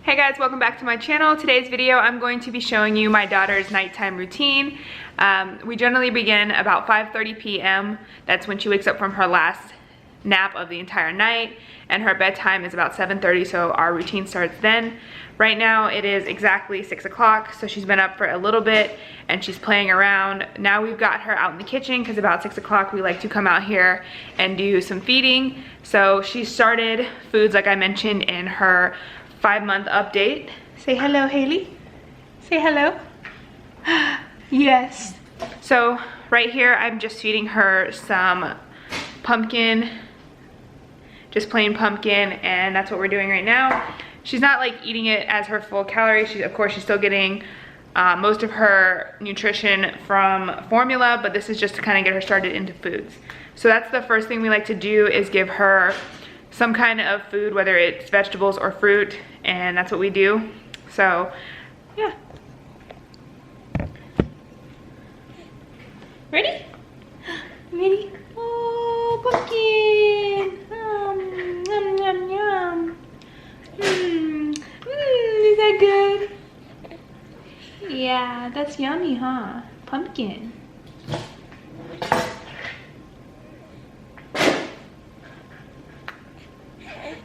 Hey guys, welcome back to my channel. Today's video I'm going to be showing you my daughter's nighttime routine. We generally begin about 5:30 p.m. That's when she wakes up from her last nap of the entire night, and her bedtime is about 7:30, so our routine starts then. Right now it is exactly 6 o'clock, so she's been up for a little bit and she's playing around. Now we've got her out in the kitchen because about 6 o'clock we like to come out here and do some feeding. So she started foods like I mentioned in her 5-month update. Say hello, Hailee. Say hello. Yes. So right here I'm just feeding her some pumpkin, just plain pumpkin, and that's what we're doing right now. She's not like eating it as her full calories. Of course she's still getting most of her nutrition from formula, but this is just to kind of get her started into foods. So that's the first thing we like to do, is give her some kind of food, whether it's vegetables or fruit, and that's what we do. So yeah. Ready? Ready? Oh, pumpkin! Yum, yum, yum. Is that good? Yeah, that's yummy, huh? Pumpkin.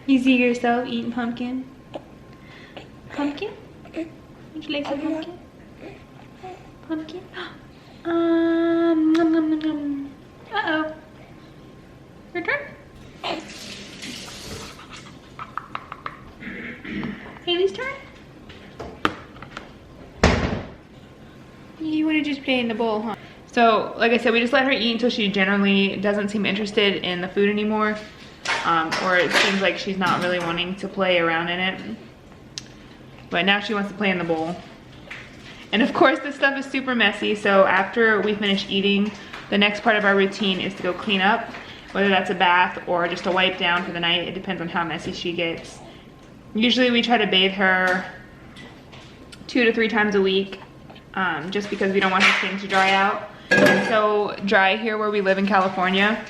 You see yourself eating pumpkin? Pumpkin? Would you like some pumpkin? Pumpkin? Nom, nom, nom, nom. Uh-oh. Your turn? Hailey's turn? You want to just play in the bowl, huh? So, like I said, we just let her eat until she generally doesn't seem interested in the food anymore. Or it seems like she's not really wanting to play around in it. But now she wants to play in the bowl. And of course this stuff is super messy, so after we finish eating, the next part of our routine is to go clean up, whether that's a bath or just a wipe down for the night. It depends on how messy she gets. Usually we try to bathe her 2 to 3 times a week, just because we don't want her skin to dry out. It's so dry here where we live in California,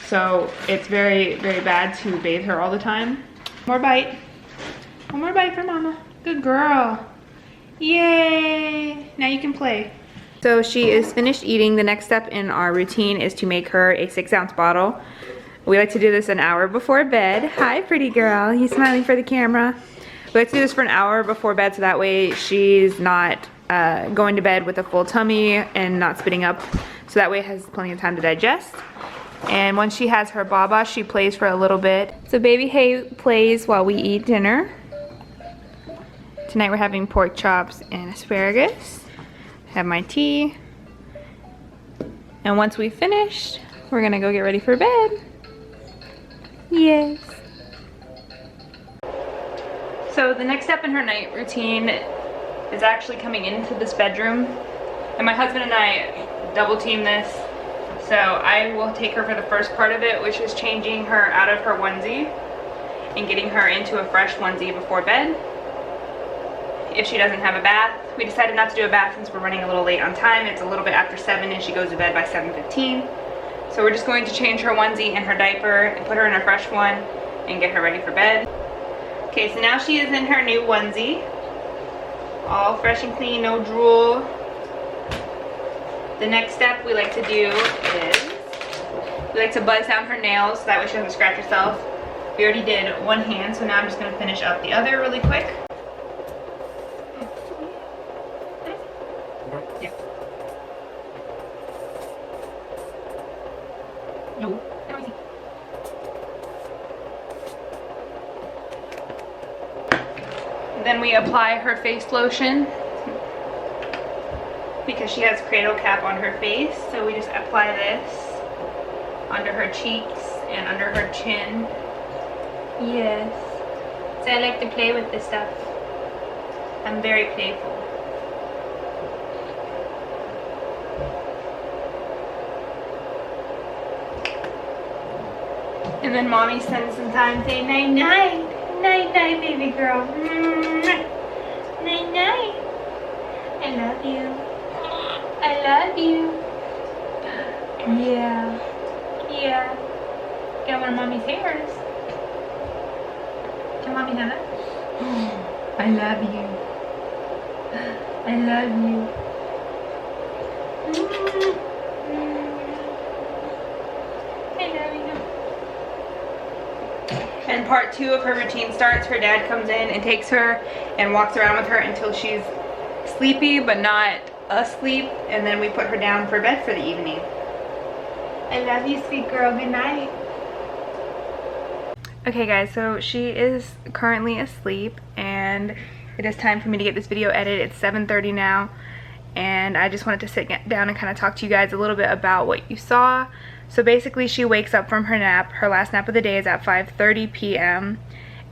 so it's very, very bad to bathe her all the time. More bite. One more bite for mama. Good girl. Yay! Now you can play. So she is finished eating. The next step in our routine is to make her a 6-ounce bottle. We like to do this an hour before bed. Hi, pretty girl. You smiling for the camera? We like to do this for an hour before bed, so that way she's not going to bed with a full tummy and not spitting up. So that way it has plenty of time to digest. And once she has her baba, she plays for a little bit. So baby Hay plays while we eat dinner. Tonight we're having pork chops and asparagus. Have my tea. And once we finish, we're gonna go get ready for bed. Yes. So the next step in her night routine is actually coming into this bedroom. And my husband and I double team this. So I will take her for the first part of it, which is changing her out of her onesie and getting her into a fresh onesie before bed. If she doesn't have a bath, we decided not to do a bath since we're running a little late on time. It's a little bit after 7 and she goes to bed by 7:15. So we're just going to change her onesie and her diaper and put her in a fresh one and get her ready for bed. Okay, so now she is in her new onesie. All fresh and clean, no drool. The next step we like to do is we like to buzz down her nails so that way she doesn't scratch herself. We already did one hand, so now I'm just going to finish up the other really quick. Yeah. No. Then we apply her face lotion because she has cradle cap on her face, so we just apply this under her cheeks and under her chin. Yes. So I like to play with this stuff. I'm very playful. And then mommy spends some time saying night night. Night night, baby girl. Night night. I love you. I love you. Yeah. Yeah. Get one of mommy's hairs. Can mommy have it? I love you. I love you. I love you. And part 2 of her routine starts. Her dad comes in and takes her and walks around with her until she's sleepy but not asleep, and then we put her down for bed for the evening. I love you, sweet girl. Good night. Okay guys, so she is currently asleep and it is time for me to get this video edited. It's 7:30 now, and I just wanted to sit down and kind of talk to you guys a little bit about what you saw. So basically she wakes up from her nap. Her last nap of the day is at 5:30 p.m.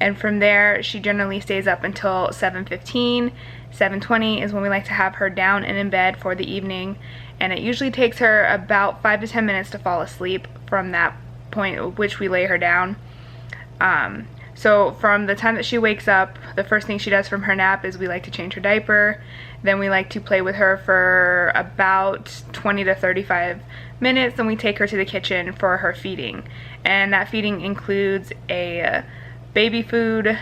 and from there she generally stays up until 7:15. 7:20 is when we like to have her down and in bed for the evening, and it usually takes her about 5 to 10 minutes to fall asleep from that point at which we lay her down. So from the time that she wakes up, the first thing she does from her nap is we like to change her diaper. Then we like to play with her for about 20 to 35 minutes. Then we take her to the kitchen for her feeding. And that feeding includes a baby food,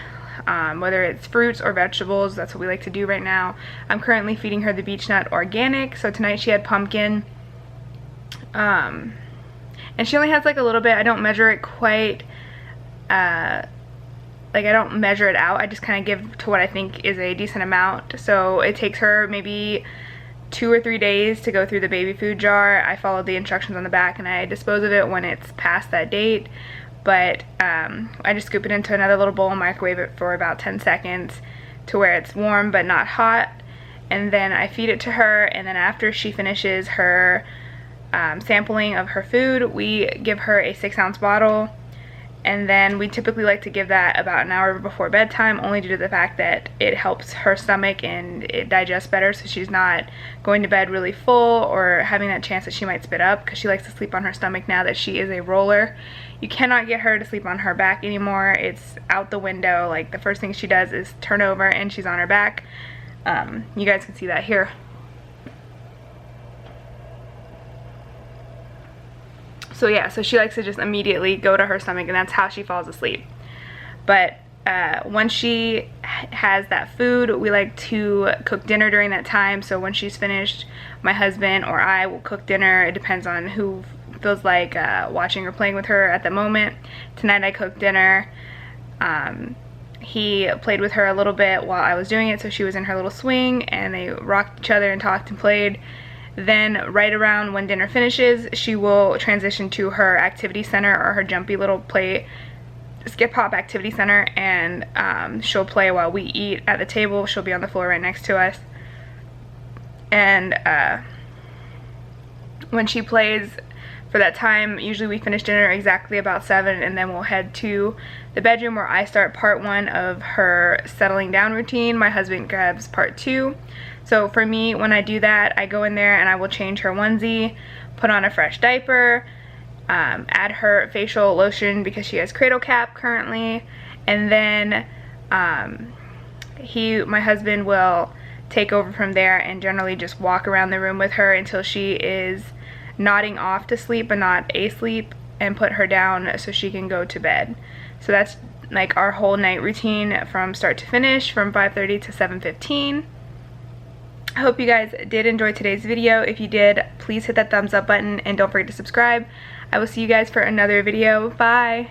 whether it's fruits or vegetables. That's what we like to do right now. I'm currently feeding her the Beech Nut Organic. So tonight she had pumpkin. And she only has like a little bit. I don't measure it quite. Like I don't measure it out, I just kind of give to what I think is a decent amount. So it takes her maybe 2 or 3 days to go through the baby food jar. I followed the instructions on the back and I dispose of it when it's past that date. But I just scoop it into another little bowl and microwave it for about 10 seconds to where it's warm but not hot. And then I feed it to her, and then after she finishes her sampling of her food, we give her a 6-ounce bottle. And then we typically like to give that about an hour before bedtime, only due to the fact that it helps her stomach and it digests better, so she's not going to bed really full or having that chance that she might spit up, because she likes to sleep on her stomach now that she is a roller. You cannot get her to sleep on her back anymore. It's out the window. Like the first thing she does is turn over and she's on her back. You guys can see that here. So yeah, so she likes to just immediately go to her stomach, and that's how she falls asleep. But once she has that food, we like to cook dinner during that time. So when she's finished, my husband or I will cook dinner. It depends on who feels like watching or playing with her at the moment. Tonight I cooked dinner. He played with her a little bit while I was doing it, so she was in her little swing and they rocked each other and talked and played. Then right around when dinner finishes, she will transition to her activity center, or her jumpy little play skip hop activity center, and she'll play while we eat at the table. She'll be on the floor right next to us. And when she plays for that time, usually we finish dinner exactly about 7, and then we'll head to the bedroom where I start part 1 of her settling down routine. My husband grabs part 2. So for me, when I do that, I go in there and I will change her onesie, put on a fresh diaper, add her facial lotion because she has cradle cap currently, and then my husband will take over from there and generally just walk around the room with her until she is nodding off to sleep but not asleep, and put her down so she can go to bed. So that's like our whole night routine from start to finish, from 5:30 to 7:15. I hope you guys did enjoy today's video. If you did, please hit that thumbs up button and don't forget to subscribe. I will see you guys for another video. Bye!